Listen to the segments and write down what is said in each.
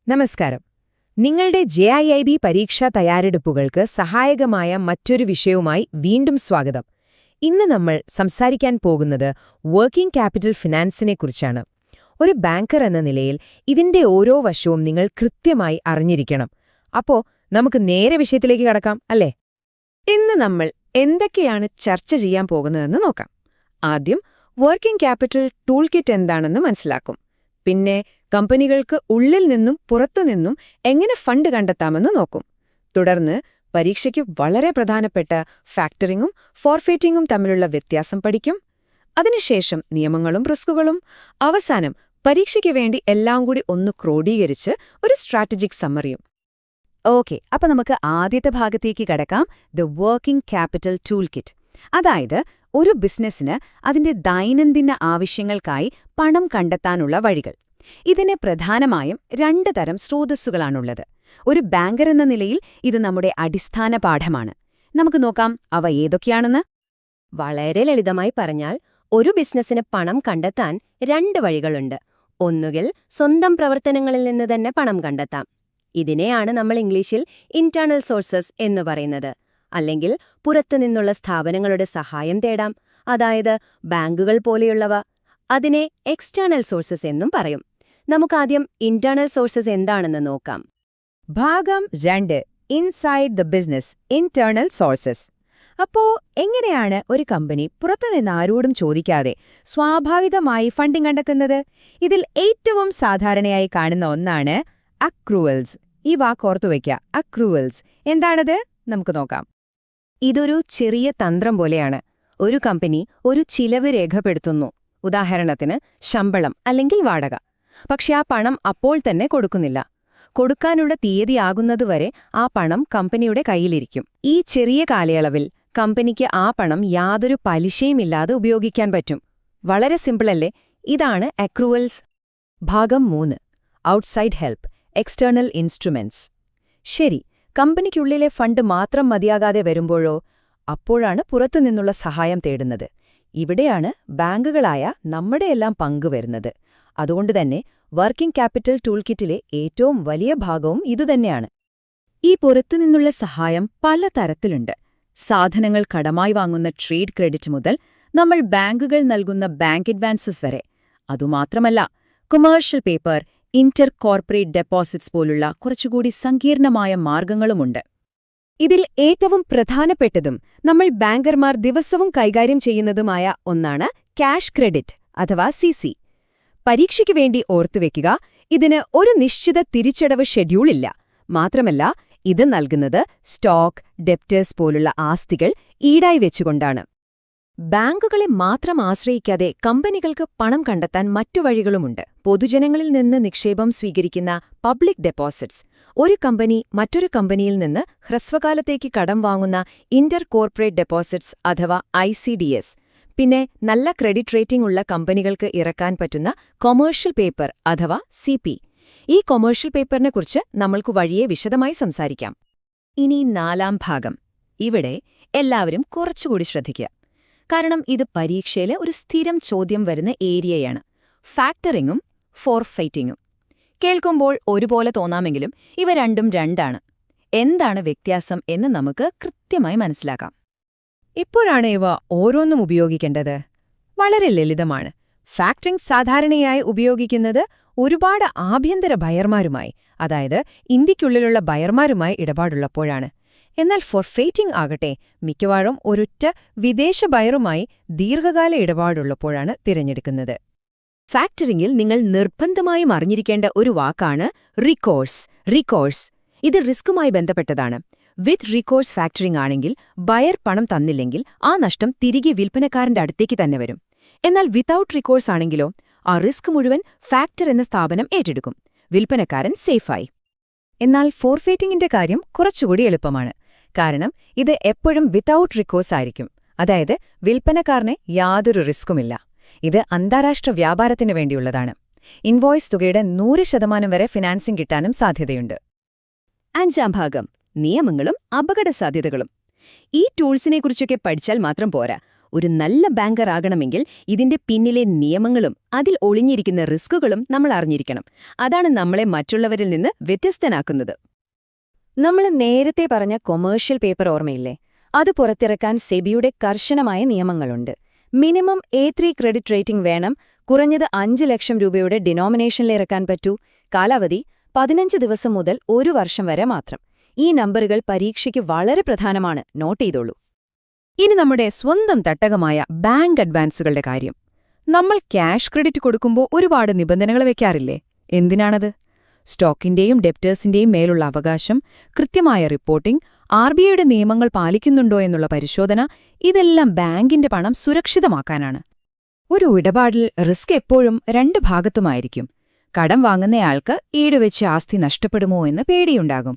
നമസ്കാരം. നിങ്ങളുടെ JIIB പരീക്ഷാ തയ്യാറെടുപ്പുകൾക്ക് സഹായകമായ മറ്റൊരു വിഷയവുമായി വീണ്ടും സ്വാഗതം. ഇന്ന് നമ്മൾ സംസാരിക്കാൻ പോകുന്നത് വർക്കിംഗ് ക്യാപിറ്റൽ ഫിനാൻസിനെക്കുറിച്ചാണ്. ഒരു ബാങ്കർ എന്ന നിലയിൽ ഇതിന്റെ ഓരോ വശവും നിങ്ങൾ കൃത്യമായി അറിഞ്ഞിരിക്കണം. അപ്പോ നമുക്ക് നേരെ വിഷയത്തിലേക്ക് കടക്കാം, അല്ലേ? ഇന്ന് നമ്മൾ എന്തൊക്കെയാണ് ചർച്ച ചെയ്യാൻ പോകുന്നതെന്ന് നോക്കാം. ആദ്യം വർക്കിംഗ് ക്യാപിറ്റൽ ടൂൾ കിറ്റ് എന്താണെന്ന് മനസ്സിലാക്കും. പിന്നെ കമ്പനികൾക്ക് ഉള്ളിൽ നിന്നും പുറത്തുനിന്നും എങ്ങനെ ഫണ്ട് കണ്ടെത്താമെന്ന് നോക്കും. തുടർന്ന് പരീക്ഷയ്ക്ക് വളരെ പ്രധാനപ്പെട്ട ഫാക്ടറിങ്ങും ഫോർഫെറ്റിങ്ങും തമ്മിലുള്ള വ്യത്യാസം പഠിക്കും. അതിനുശേഷം നിയമങ്ങളും റിസ്കുകളും. അവസാനം പരീക്ഷയ്ക്ക് വേണ്ടി എല്ലാം കൂടി ഒന്ന് ക്രോഡീകരിച്ച് ഒരു സ്ട്രാറ്റജിക് സമ്മറിയും. ഓക്കെ, അപ്പൊ നമുക്ക് ആദ്യത്തെ ഭാഗത്തേക്ക് കടക്കാം. The working capital tool kit. അതായത് ഒരു ബിസിനസ്സിന് അതിന്റെ ദൈനംദിന ആവശ്യങ്ങൾക്കായി പണം കണ്ടെത്താനുള്ള വഴികൾ. ഇതിന് പ്രധാനമായും രണ്ട് തരം സ്രോതസ്സുകളാണുള്ളത്. ഒരു ബാങ്കർ എന്ന നിലയിൽ ഇത് നമ്മുടെ അടിസ്ഥാന പാഠമാണ്. നമുക്ക് നോക്കാം അവ ഏതൊക്കെയാണെന്ന്. വളരെ ലളിതമായി പറഞ്ഞാൽ, ഒരു ബിസിനസ്സിന് പണം കണ്ടെത്താൻ രണ്ട് വഴികളുണ്ട്. ഒന്നുകിൽ സ്വന്തം പ്രവർത്തനങ്ങളിൽ നിന്ന് തന്നെ പണം കണ്ടെത്താം. ഇതിനെയാണ് നമ്മൾ ഇംഗ്ലീഷിൽ ഇന്റേണൽ സോഴ്സസ് എന്ന് പറയുന്നത്. അല്ലെങ്കിൽ പുറത്തുനിന്നുള്ള സ്ഥാപനങ്ങളുടെ സഹായം തേടാം, അതായത് ബാങ്കുകൾ പോലെയുള്ളവ. അതിനെ എക്സ്റ്റേണൽ സോഴ്സസ് എന്നും പറയും. നമുക്കാദ്യം ഇന്റേണൽ സോഴ്സസ് എന്താണെന്ന് നോക്കാം. ഭാഗം 2. Inside the business, internal sources. അപ്പോ എങ്ങനെയാണ് ഒരു കമ്പനി പുറത്തുനിന്ന് ആരോടും ചോദിക്കാതെ സ്വാഭാവികമായി ഫണ്ടിംഗ് കണ്ടെത്തുന്നത്? ഇതിൽ ഏറ്റവും സാധാരണയായി കാണുന്ന ഒന്നാണ് അക്രൂവൽസ്. ഈ വാക്കോർത്തുവയ്ക്കുക, അക്രൂവൽസ്. എന്താണത്? നമുക്ക് നോക്കാം. ഇതൊരു ചെറിയ തന്ത്രം പോലെയാണ്. ഒരു കമ്പനി ഒരു ചിലവ് രേഖപ്പെടുത്തുന്നു, ഉദാഹരണത്തിന് ശമ്പളം അല്ലെങ്കിൽ വാടക. പക്ഷെ ആ പണം അപ്പോൾ തന്നെ കൊടുക്കുന്നില്ല. കൊടുക്കാനുള്ള തീയതിയാകുന്നതുവരെ ആ പണം കമ്പനിയുടെ കയ്യിലിരിക്കും. ഈ ചെറിയ കാലയളവിൽ കമ്പനിക്ക് ആ പണം യാതൊരു പലിശയുമില്ലാതെ ഉപയോഗിക്കാൻ പറ്റും. വളരെ സിമ്പിളല്ലേ? ഇതാണ് അക്രൂവൽസ്. ഭാഗം 3. Outside help, external instruments. ശരി, കമ്പനിക്കുള്ളിലെ ഫണ്ട് മാത്രം മതിയാകാതെ വരുമ്പോഴോ? അപ്പോഴാണ് പുറത്തുനിന്നുള്ള സഹായം തേടുന്നത്. ഇവിടെയാണ് ബാങ്കുകളായ നമ്മുടെയെല്ലാം പങ്കുവരുന്നത്. അതുകൊണ്ടുതന്നെ വർക്കിംഗ് ക്യാപിറ്റൽ ടൂൾ കിറ്റിലെ ഏറ്റവും വലിയ ഭാഗവും ഇതുതന്നെയാണ്. ഈ പുറത്തുനിന്നുള്ള സഹായം പല തരത്തിലുണ്ട്. സാധനങ്ങൾ കടമായി വാങ്ങുന്ന ട്രേഡ് ക്രെഡിറ്റ് മുതൽ നമ്മൾ ബാങ്കുകൾ നൽകുന്ന ബാങ്ക് അഡ്വാൻസസ് വരെ. അതുമാത്രമല്ല, commercial paper, Inter corporate deposits പോലുള്ള കുറച്ചുകൂടി സങ്കീർണമായ മാർഗങ്ങളുമുണ്ട്. ഇതിൽ ഏറ്റവും പ്രധാനപ്പെട്ടതും നമ്മൾ ബാങ്കർമാർ ദിവസവും കൈകാര്യം ചെയ്യുന്നതുമായ ഒന്നാണ് ക്യാഷ് ക്രെഡിറ്റ് അഥവാ CC. പരീക്ഷയ്ക്ക് വേണ്ടി ഓർത്തുവെക്കുക, ഇതിന് ഒരു നിശ്ചിത തിരിച്ചടവ് ഷെഡ്യൂൾ ഇല്ല. മാത്രമല്ല, ഇത് നൽകുന്നത് സ്റ്റോക്ക്, ഡെപ്റ്റേഴ്സ് പോലുള്ള ആസ്തികൾ ഈടായി വെച്ചുകൊണ്ടാണ്. ബാങ്കുകളെ മാത്രം ആശ്രയിക്കാതെ കമ്പനികൾക്ക് പണം കണ്ടെത്താൻ മറ്റു വഴികളുമുണ്ട്. പൊതുജനങ്ങളിൽ നിന്ന് നിക്ഷേപം സ്വീകരിക്കുന്ന പബ്ലിക് ഡെപ്പോസിറ്റ്സ്, ഒരു കമ്പനി മറ്റൊരു കമ്പനിയിൽ നിന്ന് ഹ്രസ്വകാലത്തേക്ക് കടം വാങ്ങുന്ന ഇന്റർ കോർപ്പറേറ്റ് ഡെപ്പോസിറ്റ്സ് അഥവാ ICDS, പിന്നെ നല്ല ക്രെഡിറ്റ് റേറ്റിംഗ് ഉള്ള കമ്പനികൾക്ക് ഇറക്കാൻ പറ്റുന്ന കൊമേഴ്ഷ്യൽ പേപ്പർ അഥവാ CP. ഈ കൊമേഴ്ഷ്യൽ പേപ്പറിനെക്കുറിച്ച് നമ്മൾക്ക് വഴിയെ വിശദമായി സംസാരിക്കാം. ഇനി 4ാം ഭാഗം. ഇവിടെ എല്ലാവരും കുറച്ചുകൂടി ശ്രദ്ധിക്കുക. കാരണം ഇത് പരീക്ഷയിലെ ഒരു സ്ഥിരം ചോദ്യം വരുന്ന ഏരിയയാണ്. ഫാക്ടറിങ്ങും ഫോർഫെറ്റിങ്ങും. കേൾക്കുമ്പോൾ ഒരുപോലെ തോന്നാമെങ്കിലും ഇവ രണ്ടും രണ്ടാണ്. എന്താണ് വ്യത്യാസം എന്ന് നമുക്ക് കൃത്യമായി മനസ്സിലാക്കാം. എപ്പോഴാണ് ഇവ ഓരോന്നും ഉപയോഗിക്കേണ്ടത്? വളരെ ലളിതമാണ്. ഫാക്ടറിംഗ് സാധാരണയായി ഉപയോഗിക്കുന്നത് ഒരുപാട് ആഭ്യന്തര ബയർമാരുമായി, അതായത് ഇന്ത്യയ്ക്കുള്ളിലുള്ള ബയർമാരുമായി ഇടപാടുള്ളപ്പോഴാണ്. എന്നാൽ ഫോർഫെറ്റിംഗ് ആകട്ടെ മിക്കവാറും ഒരൊറ്റ വിദേശ ബയറുമായി ദീർഘകാല ഇടപാടുള്ളപ്പോഴാണ് തിരഞ്ഞെടുക്കുന്നത്. ഫാക്ടറിംഗിൽ നിങ്ങൾ നിർബന്ധമായും അറിഞ്ഞിരിക്കേണ്ട ഒരു വാക്കാണ് റിക്കോഴ്സ്. ഇത് റിസ്കുമായി ബന്ധപ്പെട്ടതാണ്. വിത്ത് റിക്കോഴ്സ് ഫാക്ടറിംഗ് ആണെങ്കിൽ ബയർ പണം തന്നില്ലെങ്കിൽ ആ നഷ്ടം തിരികെ വിൽപ്പനക്കാരന്റെ അടുത്തേക്ക് തന്നെ വരും. എന്നാൽ വിത്തൌട്ട് റിക്കോഴ്സ് ആണെങ്കിലോ ആ റിസ്ക് മുഴുവൻ ഫാക്ടർ എന്ന സ്ഥാപനം ഏറ്റെടുക്കും. വിൽപ്പനക്കാരൻ സേഫായി. എന്നാൽ ഫോർഫെറ്റിംഗിന്റെ കാര്യം കുറച്ചുകൂടി എളുപ്പമാണ്. കാരണം ഇത് എപ്പോഴും വിത്തൌട്ട് റിക്കോഴ്സ് ആയിരിക്കും. അതായത് വിൽപ്പനക്കാരന് യാതൊരു റിസ്ക്കുമില്ല. ഇത് അന്താരാഷ്ട്ര വ്യാപാരത്തിനു വേണ്ടിയുള്ളതാണ്. ഇൻവോയ്സ് തുകയുടെ 100% വരെ ഫിനാൻസിംഗ് കിട്ടാനും സാധ്യതയുണ്ട്. 5ാം ഭാഗം. നിയമങ്ങളും അപകടസാധ്യതകളും. ഈ ടൂൾസിനെക്കുറിച്ചൊക്കെ പഠിച്ചാൽ മാത്രം പോരാ. ഒരു നല്ല ബാങ്കർ ആകണമെങ്കിൽ ഇതിന്റെ പിന്നിലെ നിയമങ്ങളും അതിൽ ഒളിഞ്ഞിരിക്കുന്ന റിസ്കുകളും നമ്മൾ അറിഞ്ഞിരിക്കണം. അതാണ് നമ്മളെ മറ്റുള്ളവരിൽ നിന്ന് വ്യത്യസ്തനാക്കുന്നത്. നമ്മൾ നേരത്തെ പറഞ്ഞ കൊമേഴ്ഷ്യൽ പേപ്പർ ഓർമ്മയില്ലേ? അത് പുറത്തിറക്കാൻ സെബിയുടെ കർശനമായ നിയമങ്ങളുണ്ട്. മിനിമം A3 ക്രെഡിറ്റ് റേറ്റിംഗ് വേണം, കുറഞ്ഞത് 5 ലക്ഷം രൂപയുടെ ഡിനോമിനേഷനിലിറക്കാൻ പറ്റൂ, കാലാവധി 15 ദിവസം മുതൽ 1 വർഷം വരെ മാത്രം. ഈ നമ്പറുകൾ പരീക്ഷയ്ക്ക് വളരെ പ്രധാനമാണ്, നോട്ട് ചെയ്തോളൂ. ഇനി നമ്മുടെ സ്വന്തം തട്ടകമായ ബാങ്ക് അഡ്വാൻസുകളുടെ കാര്യം. നമ്മൾ ക്യാഷ് ക്രെഡിറ്റ് കൊടുക്കുമ്പോൾ ഒരുപാട് നിബന്ധനകൾ വെക്കാറില്ലേ? എന്തിനാണത്? സ്റ്റോക്കിന്റെയും ഡെപ്റ്റേഴ്സിന്റെയും മേലുള്ള അവകാശം, കൃത്യമായ റിപ്പോർട്ടിംഗ്, RBIയുടെ നിയമങ്ങൾ പാലിക്കുന്നുണ്ടോ എന്നുള്ള പരിശോധന, ഇതെല്ലാം ബാങ്കിന്റെ പണം സുരക്ഷിതമാക്കാനാണ്. ഒരു ഇടപാടിൽ റിസ്ക് എപ്പോഴും 2 ഭാഗത്തുമായിരിക്കും. കടം വാങ്ങുന്നയാൾക്ക് ഈടുവെച്ച് ആസ്തി നഷ്ടപ്പെടുമോ എന്ന് പേടിയുണ്ടാകും.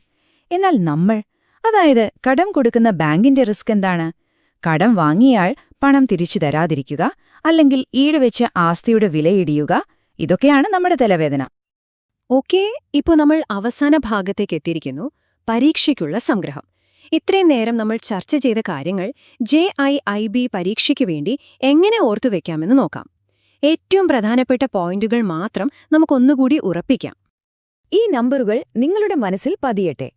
എന്നാൽ അതായത് കടം കൊടുക്കുന്ന ബാങ്കിന്റെ റിസ്ക് എന്താണ്? കടം വാങ്ങിയയാൾ പണം തിരിച്ചു തരാതിരിക്കുക, അല്ലെങ്കിൽ ഈടുവെച്ച് ആസ്തിയുടെ വിലയിടിയുക. ഇതൊക്കെയാണ് നമ്മുടെ തലവേദന. ഓക്കേ, ഇപ്പോൾ നമ്മൾ അവസാന ഭാഗത്തേക്ക് എത്തിയിരിക്കുന്നു, പരീക്ഷയ്ക്കുള്ള സംഗ്രഹം. ഇത്രയും നേരം നമ്മൾ ചർച്ച ചെയ്ത കാര്യങ്ങൾ JIIB പരീക്ഷയ്ക്ക് വേണ്ടി എങ്ങനെ ഓർത്തുവെക്കാമെന്ന് നോക്കാം. ഏറ്റവും പ്രധാനപ്പെട്ട പോയിന്റുകൾ മാത്രം നമുക്കൊന്നുകൂടി ഉറപ്പിക്കാം. ഈ നമ്പറുകൾ നിങ്ങളുടെ മനസ്സിൽ പതിയട്ടെ.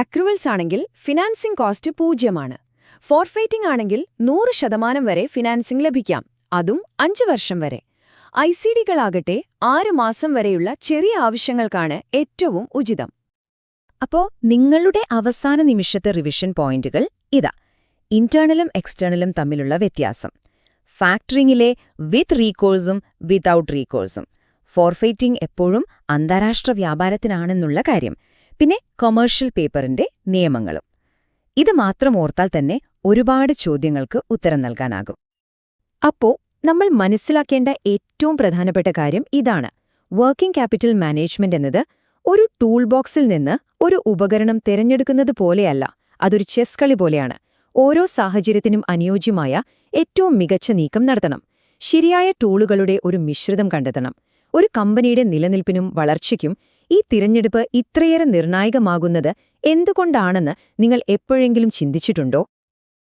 അക്രൂവൽസ് ആണെങ്കിൽ ഫിനാൻസിംഗ് കോസ്റ്റ് 0ആണ്. ഫോർഫെയ്റ്റിംഗ് ആണെങ്കിൽ 100% വരെ ഫിനാൻസിംഗ് ലഭിക്കാം, അതും 5 വർഷം വരെ. ICDകളാകട്ടെ 6 മാസം വരെയുള്ള ചെറിയ ആവശ്യങ്ങൾക്കാണ് ഏറ്റവും ഉചിതം. അപ്പോ നിങ്ങളുടെ അവസാന നിമിഷത്തെ റിവിഷൻ പോയിന്റുകൾ ഇതാ. ഇന്റേണലും എക്സ്റ്റേണലും തമ്മിലുള്ള വ്യത്യാസം, ഫാക്ടറിംഗിലെ വിത്ത് റീകോഴ്സും വിത്തൌട്ട് റീകോഴ്സും, ഫോർഫെയ്റ്റിംഗ് എപ്പോഴും അന്താരാഷ്ട്ര വ്യാപാരത്തിനാണെന്നുള്ള കാര്യം, പിന്നെ കൊമേഴ്ഷ്യൽ പേപ്പറിന്റെ നിയമങ്ങളും. ഇത് മാത്രം ഓർത്താൽ തന്നെ ഒരുപാട് ചോദ്യങ്ങൾക്ക് ഉത്തരം നൽകാനാകും. അപ്പോ നമ്മൾ മനസ്സിലാക്കേണ്ട ഏറ്റവും പ്രധാനപ്പെട്ട കാര്യം ഇതാണ്: വർക്കിംഗ് ക്യാപിറ്റൽ മാനേജ്മെന്റ് എന്നത് ഒരു ടൂൾ ബോക്സിൽ നിന്ന് ഒരു ഉപകരണം തിരഞ്ഞെടുക്കുന്നത് പോലെയല്ല, അതൊരു ചെസ് കളി പോലെയാണ്. ഓരോ സാഹചര്യത്തിനും അനുയോജ്യമായ ഏറ്റവും മികച്ച നീക്കം നടത്തണം. ശരിയായ ടൂളുകളുടെ ഒരു മിശ്രിതം കണ്ടെത്തണം. ഒരു കമ്പനിയുടെ നിലനിൽപ്പിനും വളർച്ചയ്ക്കും ഈ തിരഞ്ഞെടുപ്പ് ഇത്രയേറെ നിർണായകമാകുന്നത് എന്തുകൊണ്ടാണെന്ന് നിങ്ങൾ എപ്പോഴെങ്കിലും ചിന്തിച്ചിട്ടുണ്ടോ?